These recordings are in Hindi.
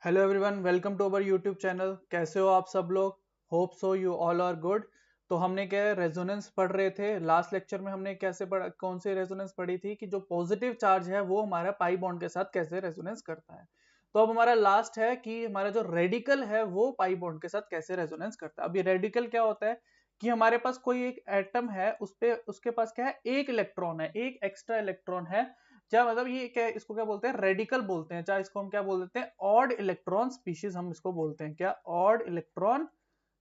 Hello everyone, welcome to our YouTube channel. कैसे हो आप सब लोग? Hope so you all are good. तो हमने क्या रेजोनेंस पढ़ रहे थे लास्ट लेक्चर में। हमने कैसे पढ़ा, कौन सी रेजोनेंस पढ़ी थी कि जो पॉजिटिव चार्ज है वो हमारा पाई बॉन्ड के साथ कैसे रेजोनेंस करता है। तो अब हमारा लास्ट है कि हमारा जो रेडिकल है वो पाई बॉन्ड के साथ कैसे रेजोनेंस करता है। अब ये रेडिकल क्या होता है कि हमारे पास कोई एक एटम है, उस पे उसके पास क्या है, एक इलेक्ट्रॉन है, एक एक्स्ट्रा इलेक्ट्रॉन है। क्या मतलब ये क्या, इसको क्या बोलते हैं, रेडिकल बोलते हैं। चाहे इसको हम क्या बोल देते हैं, ऑड इलेक्ट्रॉन स्पीशीज हम इसको बोलते हैं। क्या, ऑड इलेक्ट्रॉन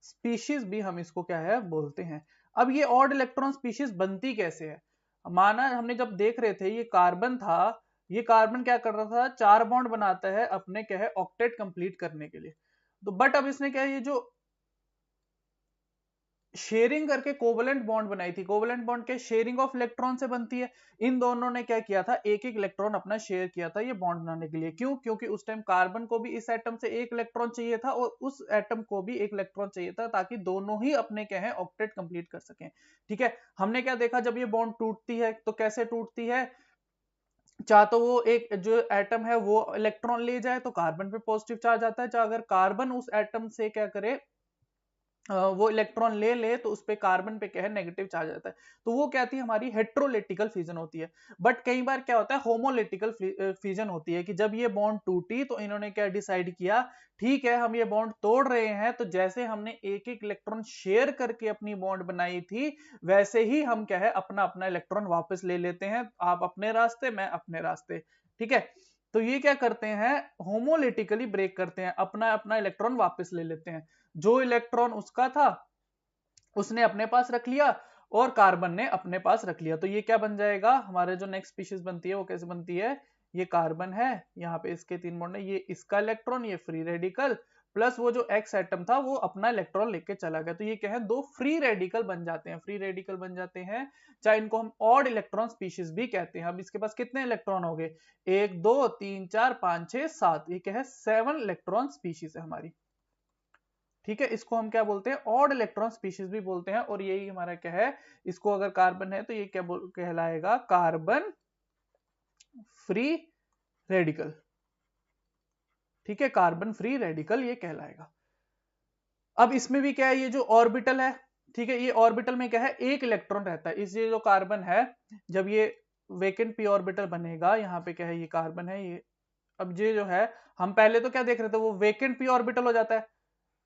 स्पीशीज भी हम इसको क्या है बोलते हैं। अब ये ऑड इलेक्ट्रॉन स्पीशीज बनती कैसे है? माना हमने जब देख रहे थे ये कार्बन था, ये कार्बन क्या कर रहा था, चार बॉन्ड बनाता है अपने क्या है ऑक्टेट कंप्लीट करने के लिए। तो बट अब इसने क्या है, ये जो शेयरिंग करके कोवलेंट बॉन्ड बनाई थी। कोवलेंट बॉन्ड के शेयरिंग ऑफ इलेक्ट्रॉन से बनती है। इन दोनों ने क्या किया था, एक एक इलेक्ट्रॉन अपना शेयर किया था ये बॉन्ड बनाने के लिए। क्यों? क्योंकि उस टाइम कार्बन को भी इस एटम से एक इलेक्ट्रॉन चाहिए था और उस एटम को भी एक इलेक्ट्रॉन चाहिए था, ताकि दोनों ही अपने क्या है ऑक्टेट कंप्लीट कर सकें। ठीक है, हमने क्या देखा, जब ये बॉन्ड टूटती है तो कैसे टूटती है। चाहे तो वो एक जो एटम है वो इलेक्ट्रॉन ले जाए तो कार्बन पे पॉजिटिव चार्ज आता है, चाहे अगर कार्बन उस एटम से क्या करे, वो इलेक्ट्रॉन ले ले तो उस पे कार्बन पे क्या है नेगेटिव चार्ज आता है। तो वो क्या थी, हमारी हेट्रोलेटिकल फ्यूजन होती है। बट कई बार क्या होता है, होमोलेटिकल फ्यूजन होती है कि जब ये बॉन्ड टूटी तो इन्होंने क्या डिसाइड किया, ठीक है हम ये बॉन्ड तोड़ रहे हैं, तो जैसे हमने एक एक इलेक्ट्रॉन शेयर करके अपनी बॉन्ड बनाई थी, वैसे ही हम क्या है अपना अपना इलेक्ट्रॉन वापस ले लेते हैं। आप अपने रास्ते, मैं अपने रास्ते। ठीक है, तो ये क्या करते हैं, होमोलेटिकली ब्रेक करते हैं, अपना अपना इलेक्ट्रॉन वापस ले लेते हैं। जो इलेक्ट्रॉन उसका था उसने अपने पास रख लिया और कार्बन ने अपने पास रख लिया। तो ये क्या बन जाएगा, हमारे जो नेक्स्ट स्पीशीज बनती है वो कैसे बनती है, ये कार्बन है, यहाँ पे इसके तीन बॉन्ड है, ये इसका इलेक्ट्रॉन, ये फ्री रेडिकल, प्लस वो जो एक्स एटम था वो अपना इलेक्ट्रॉन लेके चला गया। तो ये क्या है, दो फ्री रेडिकल बन जाते हैं, फ्री रेडिकल बन जाते हैं। चाहे इनको हम ऑड इलेक्ट्रॉन स्पीशीज भी कहते हैं। अब इसके पास कितने इलेक्ट्रॉन हो गए, एक दो तीन चार पांच छह सात, ये क्या है, 7 इलेक्ट्रॉन स्पीशीज है हमारी। ठीक है, इसको हम क्या बोलते हैं, ऑड इलेक्ट्रॉन स्पीशीज भी बोलते हैं। और यही हमारा क्या है, इसको अगर कार्बन है तो ये क्या कहलाएगा, कार्बन फ्री रेडिकल। ठीक है, कार्बन फ्री रेडिकल ये कहलाएगा। अब इसमें भी क्या है, ये जो ऑर्बिटल है, ठीक है, ये ऑर्बिटल में क्या है, एक इलेक्ट्रॉन रहता है। इस ये जो कार्बन है, जब ये वेकेंट पी ऑर्बिटल बनेगा, यहाँ पे क्या है, ये कार्बन है ये। अब ये जो है, हम पहले तो क्या देख रहे थे, वो वेकेंट पी ऑर्बिटल हो जाता है।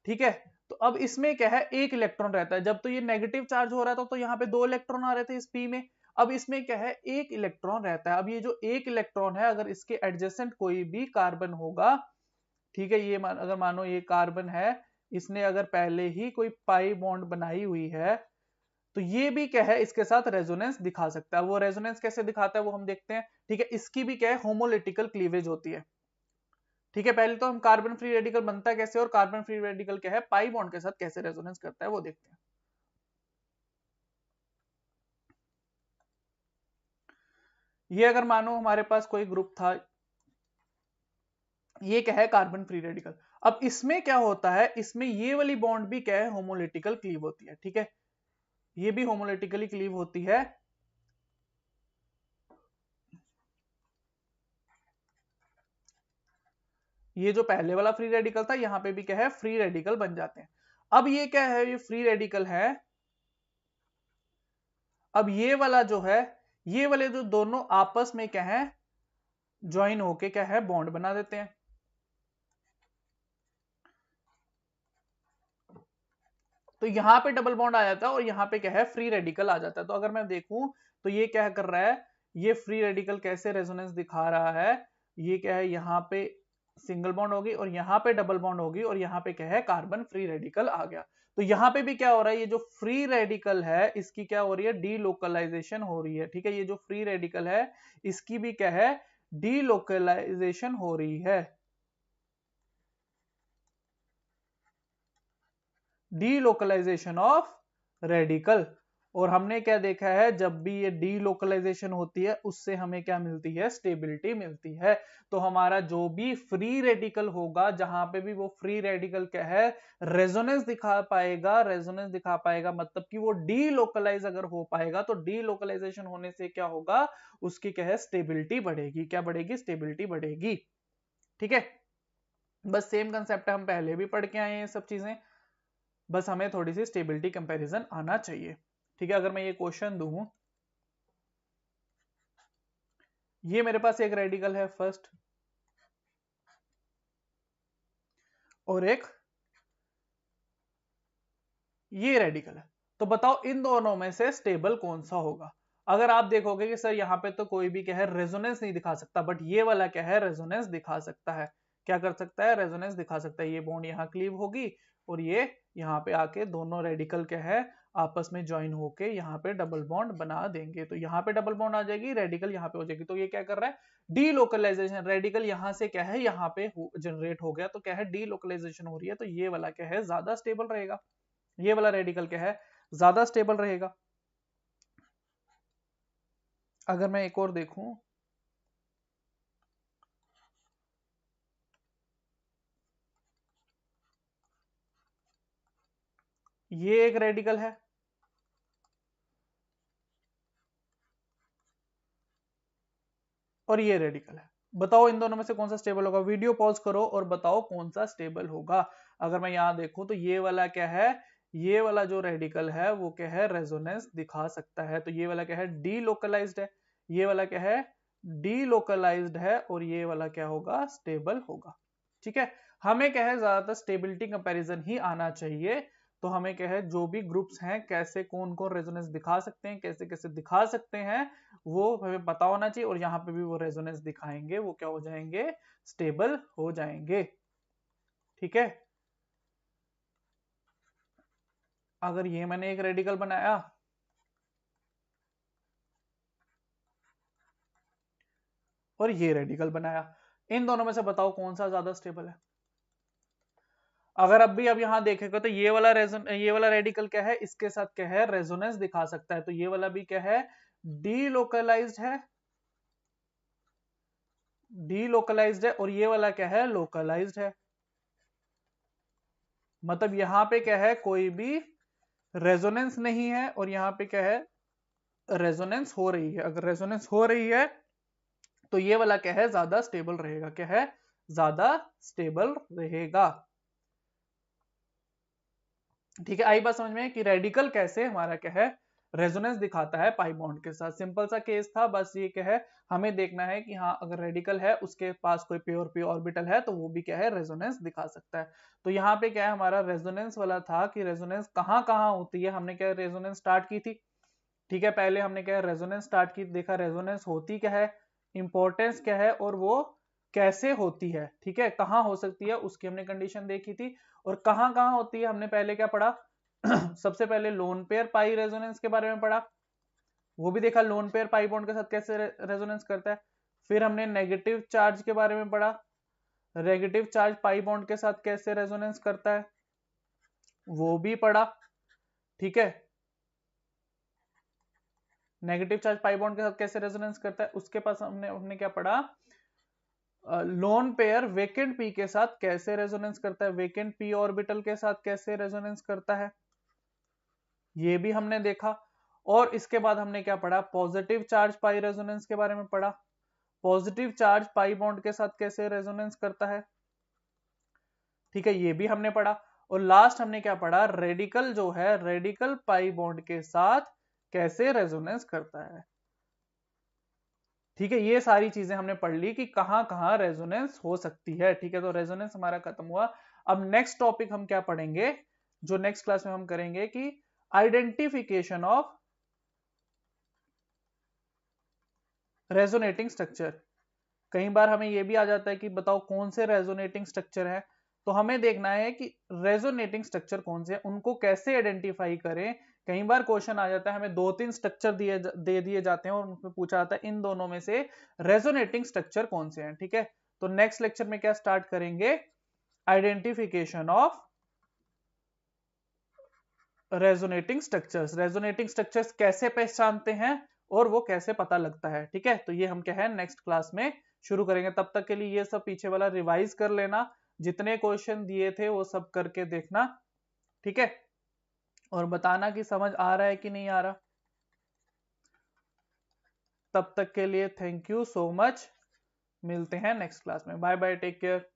ठीक है, तो अब इसमें क्या है, एक इलेक्ट्रॉन रहता है। जब तो ये नेगेटिव चार्ज हो रहा था तो यहाँ पे दो इलेक्ट्रॉन आ रहे थे इस पी में। अब इसमें क्या है, एक इलेक्ट्रॉन रहता है। अब ये जो एक इलेक्ट्रॉन है, अगर इसके एडजेसेंट कोई भी कार्बन होगा, ठीक है, ये अगर मानो ये कार्बन है, इसने अगर पहले ही कोई पाई बॉन्ड बनाई हुई है, तो ये भी क्या है, इसके साथ रेजोनेंस दिखा सकता है। वो रेजोनेंस कैसे दिखाता है वो हम देखते हैं। ठीक है, इसकी भी क्या है, होमोलिटिकल क्लीवेज होती है। ठीक है, पहले तो हम कार्बन फ्री रेडिकल बनता है कैसे और कार्बन फ्री रेडिकल क्या है पाई बॉन्ड के साथ कैसे रेजोनेंस करता है वो देखते हैं। ये अगर मानो हमारे पास कोई ग्रुप था, ये क्या है, कार्बन फ्री रेडिकल। अब इसमें क्या होता है, इसमें ये वाली बॉन्ड भी क्या है, होमोलिटिकल क्लीव होती है। ठीक है, ये भी होमोलिटिकली क्लीव होती है। ये जो पहले वाला फ्री रेडिकल था, यहां पे भी क्या है, फ्री रेडिकल बन जाते हैं। अब ये क्या है, ये फ्री रेडिकल है। अब ये वाला जो है, ये वाले जो दोनों आपस में क्या है, ज्वाइन होके क्या है, बॉन्ड बना देते हैं। तो यहां पे डबल बॉन्ड आ जाता है और यहां पे क्या है, फ्री रेडिकल आ जाता है। तो अगर मैं देखूं तो ये क्या कर रहा है, ये फ्री रेडिकल कैसे रेजोनेंस दिखा रहा है, ये क्या है, यहाँ पे सिंगल बॉन्ड होगी और यहाँ पे डबल बॉन्ड होगी और यहाँ पे क्या है, कार्बन फ्री रेडिकल आ गया। तो यहाँ पे भी क्या हो रहा है, ये जो फ्री रेडिकल है इसकी क्या हो रही है, डीलोकलाइजेशन हो रही है। ठीक है, ये जो फ्री रेडिकल है इसकी भी क्या है, डीलोकलाइजेशन हो रही है, डीलोकलाइजेशन ऑफ रेडिकल। और हमने क्या देखा है, जब भी ये डीलोकलाइजेशन होती है उससे हमें क्या मिलती है, स्टेबिलिटी मिलती है। तो हमारा जो भी फ्री रेडिकल होगा, जहां पे भी वो फ्री रेडिकल क्या है, रेजोनेंस दिखा पाएगा, रेजोनेंस दिखा पाएगा मतलब कि वो डीलोकलाइज अगर हो पाएगा, तो डीलोकलाइजेशन होने से क्या होगा, उसकी क्या है, स्टेबिलिटी बढ़ेगी। क्या बढ़ेगी, स्टेबिलिटी बढ़ेगी। ठीक है, बस सेम कंसेप्ट है, हम पहले भी पढ़ के आए हैं ये सब चीजें, बस हमें थोड़ी सी स्टेबिलिटी कंपैरिजन आना चाहिए। ठीक है, अगर मैं ये क्वेश्चन दूं, ये मेरे पास एक रेडिकल है फर्स्ट और एक ये रेडिकल है, तो बताओ इन दोनों में से स्टेबल कौन सा होगा। अगर आप देखोगे कि सर यहाँ पे तो कोई भी क्या है रेजोनेंस नहीं दिखा सकता, बट ये वाला क्या है रेजोनेंस दिखा सकता है। क्या कर सकता है, रेजोनेंस दिखा सकता है। ये बॉन्ड यहाँ क्लीव होगी और ये यहाँ पे आके दोनों रेडिकल क्या है आपस में ज्वाइन होके यहाँ पे डबल बॉन्ड बना देंगे। तो यहाँ पे डबल बॉन्ड आ जाएगी, रेडिकल यहाँ पे हो जाएगी। तो ये क्या कर रहा है, डीलोकलाइजेशन। रेडिकल यहाँ से क्या है यहाँ पे जनरेट हो गया, तो क्या है डीलोकलाइजेशन हो रही है। तो ये वाला क्या है ज्यादा स्टेबल रहेगा, ये वाला रेडिकल क्या है ज्यादा स्टेबल रहेगा। अगर मैं एक और देखूं, ये एक रेडिकल है और ये रेडिकल है, बताओ इन दोनों में से कौन सा स्टेबल होगा। वीडियो पॉज करो और बताओ कौन सा स्टेबल होगा। अगर मैं यहां देखूं तो ये वाला क्या है, ये वाला जो रेडिकल है वो क्या है रेजोनेंस दिखा सकता है। तो ये वाला क्या है डीलोकलाइज्ड है, ये वाला क्या है डीलोकलाइज्ड है और ये वाला क्या होगा स्टेबल होगा। ठीक है, हमें क्या है ज्यादातर स्टेबिलिटी कंपैरिजन ही आना चाहिए। तो हमें क्या है जो भी ग्रुप्स हैं कैसे कौन कौन रेजोनेंस दिखा सकते हैं, कैसे कैसे दिखा सकते हैं, वो हमें पता होना चाहिए। और यहाँ पे भी वो रेजोनेंस दिखाएंगे, वो क्या हो जाएंगे स्टेबल हो जाएंगे। ठीक है, अगर ये मैंने एक रेडिकल बनाया और ये रेडिकल बनाया, इन दोनों में से बताओ कौन सा ज्यादा स्टेबल है। अगर अब यहां देखेगा तो ये वाला रेडिकल क्या है इसके साथ क्या है रेजोनेंस दिखा सकता है। तो ये वाला भी क्या है डीलोकलाइज्ड है, डीलोकलाइज्ड है और ये वाला क्या है लोकलाइज्ड है। मतलब यहां पे क्या है कोई भी रेजोनेंस नहीं है और यहाँ पे क्या है रेजोनेंस हो रही है। अगर रेजोनेंस हो रही है तो ये वाला क्या है ज्यादा स्टेबल रहेगा, क्या है ज्यादा स्टेबल रहेगा। ठीक है, आई बात समझ में कि रेडिकल कैसे हमारा क्या है रेजोनेंस दिखाता है पाई बॉन्ड के साथ। सिंपल सा केस था, बस ये क्या है हमें देखना है कि हाँ अगर रेडिकल है उसके पास कोई p ऑर्बिटल है तो वो भी क्या है रेजोनेंस दिखा सकता है। तो यहाँ पे क्या है हमारा रेजोनेंस वाला था कि रेजोनेंस कहाँ कहाँ होती है। हमने क्या रेजोनेंस स्टार्ट की थी, ठीक है, पहले हमने क्या रेजोनेंस स्टार्ट की, देखा रेजोनेंस होती क्या है, इंपॉर्टेंस क्या है और वो कैसे होती है। ठीक है, कहाँ हो सकती है उसकी हमने कंडीशन देखी थी। और कहाँ कहाँ होती है हमने पहले क्या पढ़ा सबसे पहले लोन पेयर पाई रेजोनेंस के बारे में पढ़ा, वो भी देखा लोन पेयर पाई बॉन्ड के साथ कैसे रेजोनेंस करता है। फिर हमने नेगेटिव चार्ज के बारे में पढ़ा, नेगेटिव चार्ज पाई बॉन्ड के साथ कैसे रेजोनेंस करता है वो भी पढ़ा। ठीक है, नेगेटिव चार्ज पाई बॉन्ड के साथ कैसे रेजोनेंस करता है। उसके पास हमने हमने क्या पढ़ा, लोन पेयर वेकेंट पी के साथ कैसे रेजोनेंस करता है, वेकेंट पी ऑर्बिटल के साथ कैसे रेजोनेंस करता है, ये भी हमने देखा। और इसके बाद हमने क्या पढ़ा, पॉजिटिव चार्ज पाई रेजोनेंस के बारे में पढ़ा, पॉजिटिव चार्ज पाई बॉन्ड के साथ कैसे रेजोनेंस करता है। ठीक है, ये भी हमने पढ़ा। और लास्ट हमने क्या पढ़ा, रेडिकल जो है रेडिकल पाई बॉन्ड के साथ कैसे रेजोनेंस करता है। ठीक है, ये सारी चीजें हमने पढ़ ली कि कहां कहां रेजोनेंस हो सकती है। ठीक है, तो रेजोनेंस हमारा खत्म हुआ। अब नेक्स्ट टॉपिक हम क्या पढ़ेंगे, जो नेक्स्ट क्लास में हम करेंगे कि आइडेंटिफिकेशन ऑफ रेजोनेटिंग स्ट्रक्चर। कई बार हमें यह भी आ जाता है कि बताओ कौन से रेजोनेटिंग स्ट्रक्चर है, तो हमें देखना है कि रेजोनेटिंग स्ट्रक्चर कौन से हैं, उनको कैसे आइडेंटिफाई करें। कई बार क्वेश्चन आ जाता है हमें 2-3 स्ट्रक्चर दे दिए जाते हैं और उसमें पूछा जाता है इन दोनों में से रेजोनेटिंग स्ट्रक्चर कौन से हैं। ठीक है, तो नेक्स्ट लेक्चर में क्या स्टार्ट करेंगे, identification of resonating structures. Resonating structures कैसे पहचानते हैं और वो कैसे पता लगता है। ठीक है, तो ये हम क्या है नेक्स्ट क्लास में शुरू करेंगे। तब तक के लिए ये सब पीछे वाला रिवाइज कर लेना, जितने क्वेश्चन दिए थे वो सब करके देखना। ठीक है, और बताना कि समझ आ रहा है कि नहीं आ रहा। तब तक के लिए थैंक यू सो मच, मिलते हैं नेक्स्ट क्लास में। Bye bye, take care.